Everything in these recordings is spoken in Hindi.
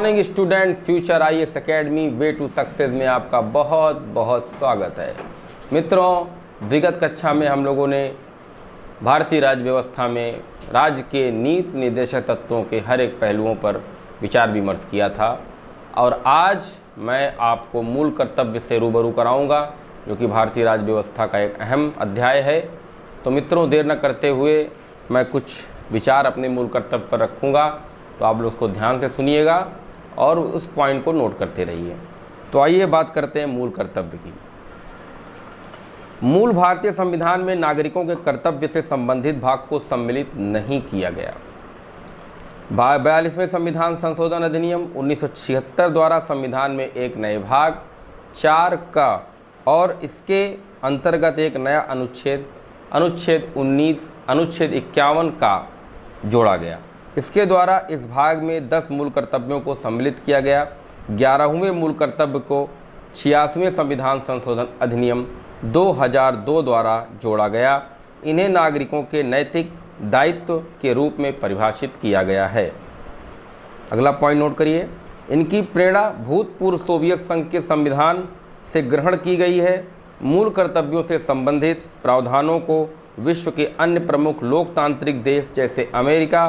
Morning student, future IAS academy way to success में आपका बहुत बहुत स्वागत है। मित्रों, विगत कक्षा में हम लोगों ने भारतीय राज्य व्यवस्था में राज्य के नीति निर्देशक तत्वों के हर एक पहलुओं पर विचार विमर्श किया था और आज मैं आपको मूल कर्तव्य से रूबरू कराऊंगा, जो कि भारतीय राज्य व्यवस्था का एक अहम अध्याय है। तो मित्रों, देर न करते हुए मैं कुछ विचार अपने मूल कर्तव्य पर रखूँगा, तो आप लोग उसको ध्यान से सुनिएगा और उस पॉइंट को नोट करते रहिए। तो आइए बात करते हैं मूल कर्तव्य की। मूल भारतीय संविधान में नागरिकों के कर्तव्य से संबंधित भाग को सम्मिलित नहीं किया गया। 42वें संविधान संशोधन अधिनियम 1976 द्वारा संविधान में एक नए भाग 4 का और इसके अंतर्गत एक नया अनुच्छेद 19 अनुच्छेद 51 का जोड़ा गया। इसके द्वारा इस भाग में 10 मूल कर्तव्यों को सम्मिलित किया गया। 11वें मूल कर्तव्य को 86वें संविधान संशोधन अधिनियम 2002 द्वारा जोड़ा गया। इन्हें नागरिकों के नैतिक दायित्व के रूप में परिभाषित किया गया है। अगला पॉइंट नोट करिए। इनकी प्रेरणा भूतपूर्व सोवियत संघ के संविधान से ग्रहण की गई है। मूल कर्तव्यों से संबंधित प्रावधानों को विश्व के अन्य प्रमुख लोकतांत्रिक देश जैसे America,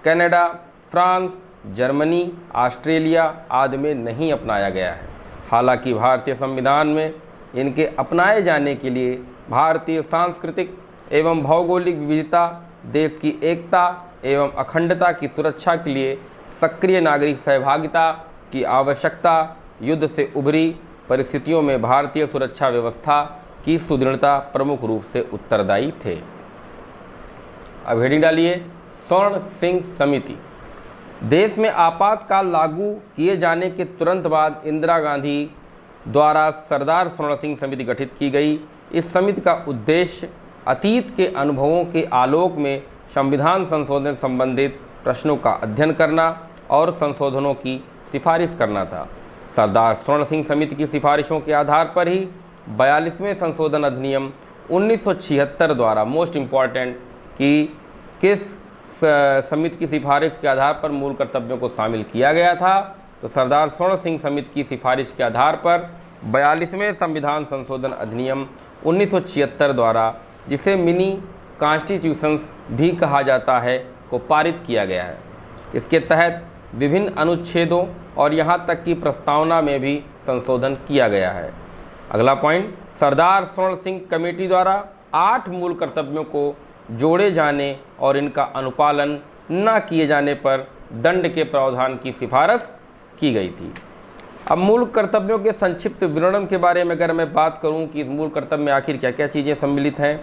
Canada, France, Germany, Australia आदि में नहीं अपनाया गया है। हालांकि भारतीय संविधान में इनके अपनाए जाने के लिए भारतीय सांस्कृतिक एवं भौगोलिक विविधता, देश की एकता एवं अखंडता की सुरक्षा के लिए सक्रिय नागरिक सहभागिता की आवश्यकता, युद्ध से उभरी परिस्थितियों में भारतीय सुरक्षा व्यवस्था की सुदृढ़ता प्रमुख रूप से उत्तरदायी थे। अब हेडिंग डालिए, स्वर्ण सिंह समिति। देश में आपातकाल लागू किए जाने के तुरंत बाद इंदिरा गांधी द्वारा सरदार स्वर्ण सिंह समिति गठित की गई। इस समिति का उद्देश्य अतीत के अनुभवों के आलोक में संविधान संशोधन संबंधित प्रश्नों का अध्ययन करना और संशोधनों की सिफारिश करना था। सरदार स्वर्ण सिंह समिति की सिफारिशों के आधार पर ही 42वें संशोधन अधिनियम 1976 द्वारा मोस्ट इम्पॉर्टेंट कि किस समिति की सिफारिश के आधार पर मूल कर्तव्यों को शामिल किया गया था। तो सरदार स्वर्ण सिंह समिति की सिफारिश के आधार पर 42वें संविधान संशोधन अधिनियम 1976 द्वारा, जिसे मिनी कॉन्स्टिट्यूशंस भी कहा जाता है, को पारित किया गया है। इसके तहत विभिन्न अनुच्छेदों और यहाँ तक कि प्रस्तावना में भी संशोधन किया गया है। अगला पॉइंट, सरदार स्वर्ण सिंह कमेटी द्वारा 8 मूल कर्तव्यों को जोड़े जाने और इनका अनुपालन न किए जाने पर दंड के प्रावधान की सिफारिश की गई थी। अब मूल कर्तव्यों के संक्षिप्त विवरण के बारे में अगर मैं बात करूं कि इस मूल कर्तव्य में आखिर क्या क्या चीज़ें सम्मिलित हैं,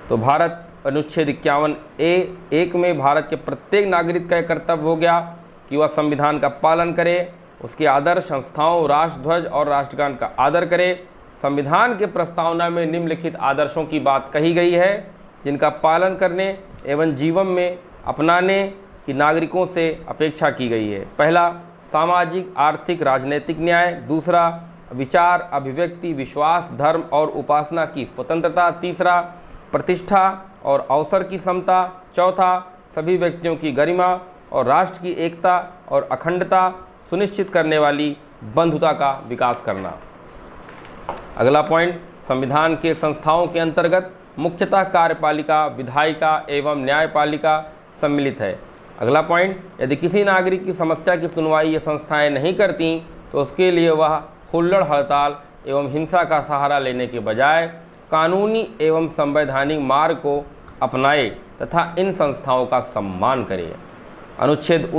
तो भारत अनुच्छेद 51A(1) में भारत के प्रत्येक नागरिक का कर्तव्य हो गया कि वह संविधान का पालन करे, उसके आदर्श संस्थाओं, राष्ट्रध्वज और राष्ट्रगान का आदर करे। संविधान के प्रस्तावना में निम्नलिखित आदर्शों की बात कही गई है, जिनका पालन करने एवं जीवन में अपनाने की नागरिकों से अपेक्षा की गई है। पहला, सामाजिक, आर्थिक, राजनीतिक न्याय। दूसरा, विचार, अभिव्यक्ति, विश्वास, धर्म और उपासना की स्वतंत्रता। तीसरा, प्रतिष्ठा और अवसर की समता। चौथा, सभी व्यक्तियों की गरिमा और राष्ट्र की एकता और अखंडता सुनिश्चित करने वाली बंधुता का विकास करना। अगला पॉइंट, संविधान के संस्थाओं के अंतर्गत मुख्यतः कार्यपालिका, विधायिका एवं न्यायपालिका सम्मिलित है। अगला पॉइंट, यदि किसी नागरिक की समस्या की सुनवाई ये संस्थाएं नहीं करती तो उसके लिए वह हुल्लड़, हड़ताल एवं हिंसा का सहारा लेने के बजाय कानूनी एवं संवैधानिक मार्ग को अपनाए तथा इन संस्थाओं का सम्मान करे। अनुच्छेद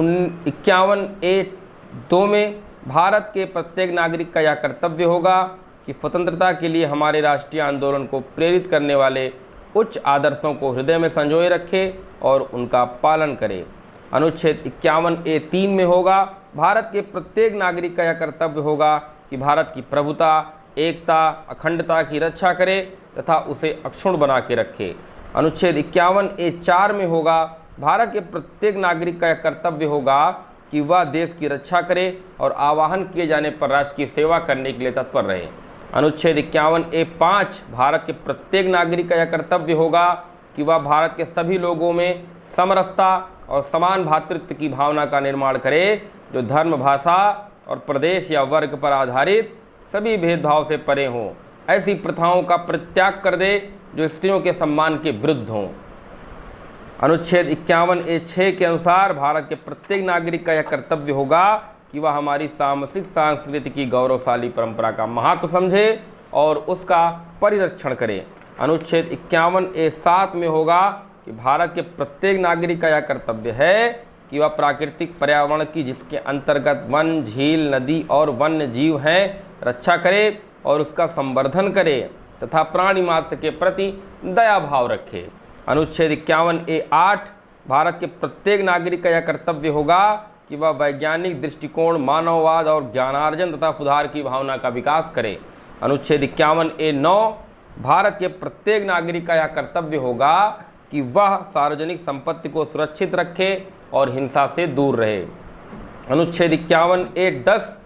51A(2) में भारत के प्रत्येक नागरिक का यह कर्तव्य होगा कि स्वतंत्रता के लिए हमारे राष्ट्रीय आंदोलन को प्रेरित करने वाले उच्च आदर्शों को हृदय में संजोए रखे और उनका पालन करे। अनुच्छेद 51A(3) में होगा, भारत के प्रत्येक नागरिक का यह कर्तव्य होगा कि भारत की प्रभुता, एकता, अखंडता की रक्षा करे तथा उसे अक्षुण्ण बना के रखे। अनुच्छेद 51A(4) में होगा, भारत के प्रत्येक नागरिक का यह कर्तव्य होगा कि वह देश की रक्षा करे और आह्वान किए जाने पर राष्ट्र की सेवा करने के लिए तत्पर रहे। अनुच्छेद 51A(5) भारत के प्रत्येक नागरिक का यह कर्तव्य होगा कि वह भारत के सभी लोगों में समरसता और समान भातृत्व की भावना का निर्माण करे जो धर्म, भाषा और प्रदेश या वर्ग पर आधारित सभी भेदभाव से परे हों। ऐसी प्रथाओं का परित्याग कर दे जो स्त्रियों के सम्मान के विरुद्ध हों। अनुच्छेद 51A(6) के अनुसार भारत के प्रत्येक नागरिक का यह कर्तव्य होगा कि वह हमारी सामाजिक सांस्कृतिक की गौरवशाली परंपरा का महत्व समझे और उसका परिरक्षण करे। अनुच्छेद 51A(7) में होगा कि भारत के प्रत्येक नागरिक का यह कर्तव्य है कि वह प्राकृतिक पर्यावरण की, जिसके अंतर्गत वन, झील, नदी और वन्य जीव हैं, रक्षा करे और उसका संवर्धन करे तथा प्राणी मात्र के प्रति दया भाव रखे। अनुच्छेद 51A(8) भारत के प्रत्येक नागरिक का यह कर्तव्य होगा कि वह वैज्ञानिक दृष्टिकोण, मानववाद और ज्ञानार्जन तथा सुधार की भावना का विकास करे। अनुच्छेद 51A(9) भारत के प्रत्येक नागरिक का यह कर्तव्य होगा कि वह सार्वजनिक संपत्ति को सुरक्षित रखे और हिंसा से दूर रहे। अनुच्छेद 51A(10)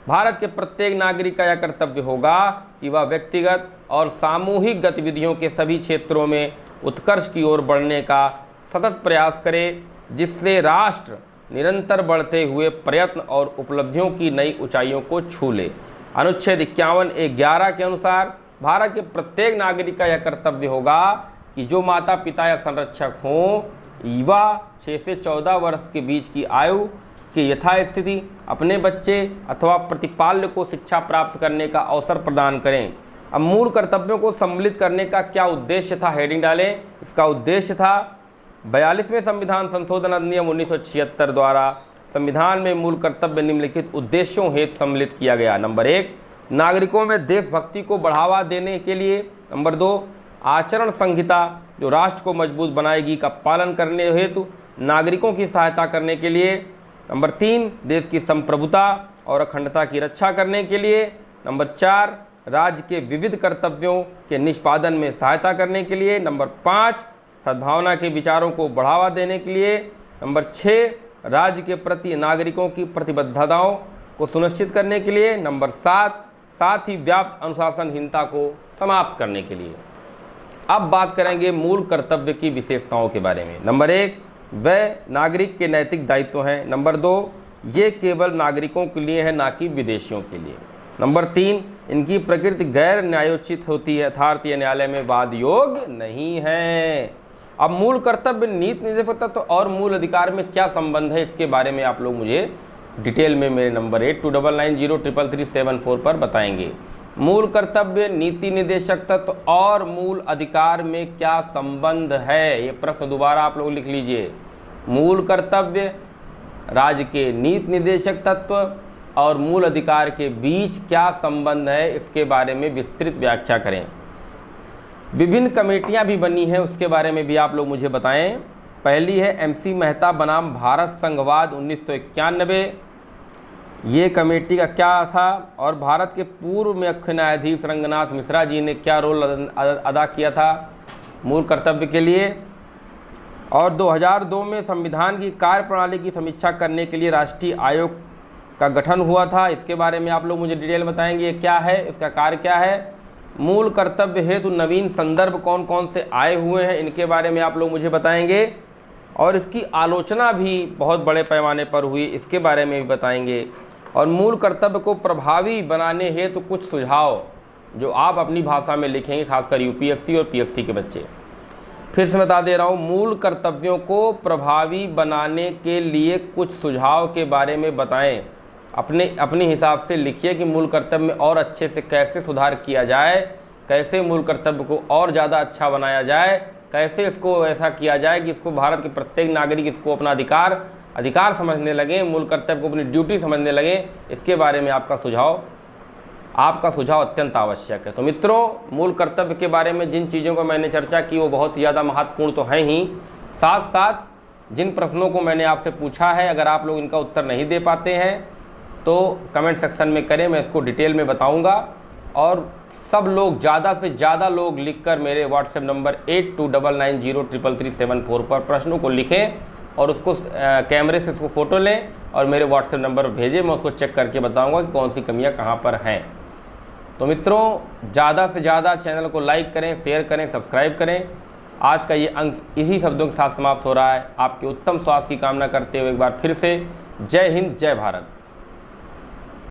भारत के प्रत्येक नागरिक का यह कर्तव्य होगा कि वह व्यक्तिगत और सामूहिक गतिविधियों के सभी क्षेत्रों में उत्कर्ष की ओर बढ़ने का सतत प्रयास करे, जिससे राष्ट्र निरंतर बढ़ते हुए प्रयत्न और उपलब्धियों की नई ऊंचाइयों को छू ले। अनुच्छेद 51A(11) के अनुसार भारत के प्रत्येक नागरिक का यह कर्तव्य होगा कि जो माता पिता या संरक्षक हों, युवा 6 से 14 वर्ष के बीच की आयु की यथास्थिति अपने बच्चे अथवा प्रतिपाल्य को शिक्षा प्राप्त करने का अवसर प्रदान करें। अब मूल कर्तव्यों को सम्मिलित करने का क्या उद्देश्य था, हेडिंग डालें। इसका उद्देश्य था 42वें संविधान संशोधन अधिनियम 1976 द्वारा संविधान में मूल कर्तव्य निम्नलिखित उद्देश्यों हेतु सम्मिलित किया गया। नंबर 1, नागरिकों में देशभक्ति को बढ़ावा देने के लिए। नंबर 2, आचरण संहिता जो राष्ट्र को मजबूत बनाएगी का पालन करने हेतु नागरिकों की सहायता करने के लिए। नंबर 3, देश की संप्रभुता और अखंडता की रक्षा करने के लिए। नंबर 4, राज्य के विविध कर्तव्यों के निष्पादन में सहायता करने के लिए। नंबर 5, सद्भावना के विचारों को बढ़ावा देने के लिए। नंबर 6, राज्य के प्रति नागरिकों की प्रतिबद्धताओं को सुनिश्चित करने के लिए। नंबर 7, साथ ही व्याप्त अनुशासनहीनता को समाप्त करने के लिए। अब बात करेंगे मूल कर्तव्य की विशेषताओं के बारे में। नंबर 1, वह नागरिक के नैतिक दायित्व हैं। नंबर 2, ये केवल नागरिकों के लिए है, ना कि विदेशियों के लिए। नंबर 3, इनकी प्रकृति गैर न्यायोचित होती है अर्थात ये न्यायालय में वाद योग्य नहीं है। अब मूल कर्तव्य, नीति निर्देशक तत्व और मूल अधिकार में क्या संबंध है, इसके बारे में आप लोग मुझे डिटेल में मेरे नंबर 8299033374 पर बताएंगे। मूल कर्तव्य, नीति निर्देशक तत्व और मूल अधिकार में क्या संबंध है, ये प्रश्न दोबारा आप लोग लिख लीजिए। मूल कर्तव्य, राज्य के नीति निर्देशक तत्व और मूल अधिकार के बीच क्या संबंध है, इसके बारे में विस्तृत व्याख्या करें। विभिन्न कमेटियां भी बनी हैं, उसके बारे में भी आप लोग मुझे बताएं। पहली है MC मेहता बनाम भारत संघवाद 1991। ये कमेटी का क्या था और भारत के पूर्व मुख्य न्यायाधीश रंगनाथ मिश्रा जी ने क्या रोल अदा किया था मूल कर्तव्य के लिए। और 2002 में संविधान की कार्यप्रणाली की समीक्षा करने के लिए राष्ट्रीय आयोग का गठन हुआ था, इसके बारे में आप लोग मुझे डिटेल बताएंगे ये क्या है, इसका कार्य क्या है। मूल कर्तव्य हेतु नवीन संदर्भ कौन कौन से आए हुए हैं, इनके बारे में आप लोग मुझे बताएंगे। और इसकी आलोचना भी बहुत बड़े पैमाने पर हुई, इसके बारे में भी बताएंगे। और मूल कर्तव्य को प्रभावी बनाने हेतु कुछ सुझाव जो आप अपनी भाषा में लिखेंगे, खासकर UPSC और PSC के बच्चे। फिर से बता दे रहा हूँ, मूल कर्तव्यों को प्रभावी बनाने के लिए कुछ सुझाव के बारे में बताएं। अपने हिसाब से लिखिए कि मूल कर्तव्य में और अच्छे से कैसे सुधार किया जाए, कैसे मूल कर्तव्य को और ज़्यादा अच्छा बनाया जाए, कैसे इसको ऐसा किया जाए कि इसको भारत के प्रत्येक नागरिक इसको अपना अधिकार समझने लगे, मूल कर्तव्य को अपनी ड्यूटी समझने लगे। इसके बारे में आपका सुझाव अत्यंत आवश्यक है। तो मित्रों, मूल कर्तव्य के बारे में जिन चीज़ों को मैंने चर्चा की वो बहुत ही ज़्यादा महत्वपूर्ण तो है ही, साथ साथ जिन प्रश्नों को मैंने आपसे पूछा है, अगर आप लोग इनका उत्तर नहीं दे पाते हैं तो कमेंट सेक्शन में करें, मैं इसको डिटेल में बताऊंगा। और सब लोग, ज़्यादा से ज़्यादा लोग लिखकर मेरे व्हाट्सएप नंबर 8299033374 पर प्रश्नों को लिखें और उसको कैमरे से उसको फ़ोटो लें और मेरे व्हाट्सएप नंबर पर भेजें। मैं उसको चेक करके बताऊंगा कि कौन सी कमियां कहां पर हैं। तो मित्रों, ज़्यादा से ज़्यादा चैनल को लाइक करें, शेयर करें, सब्सक्राइब करें। आज का ये अंक इसी शब्दों के साथ समाप्त हो रहा है। आपके उत्तम स्वास्थ्य की कामना करते हुए एक बार फिर से जय हिंद, जय भारत।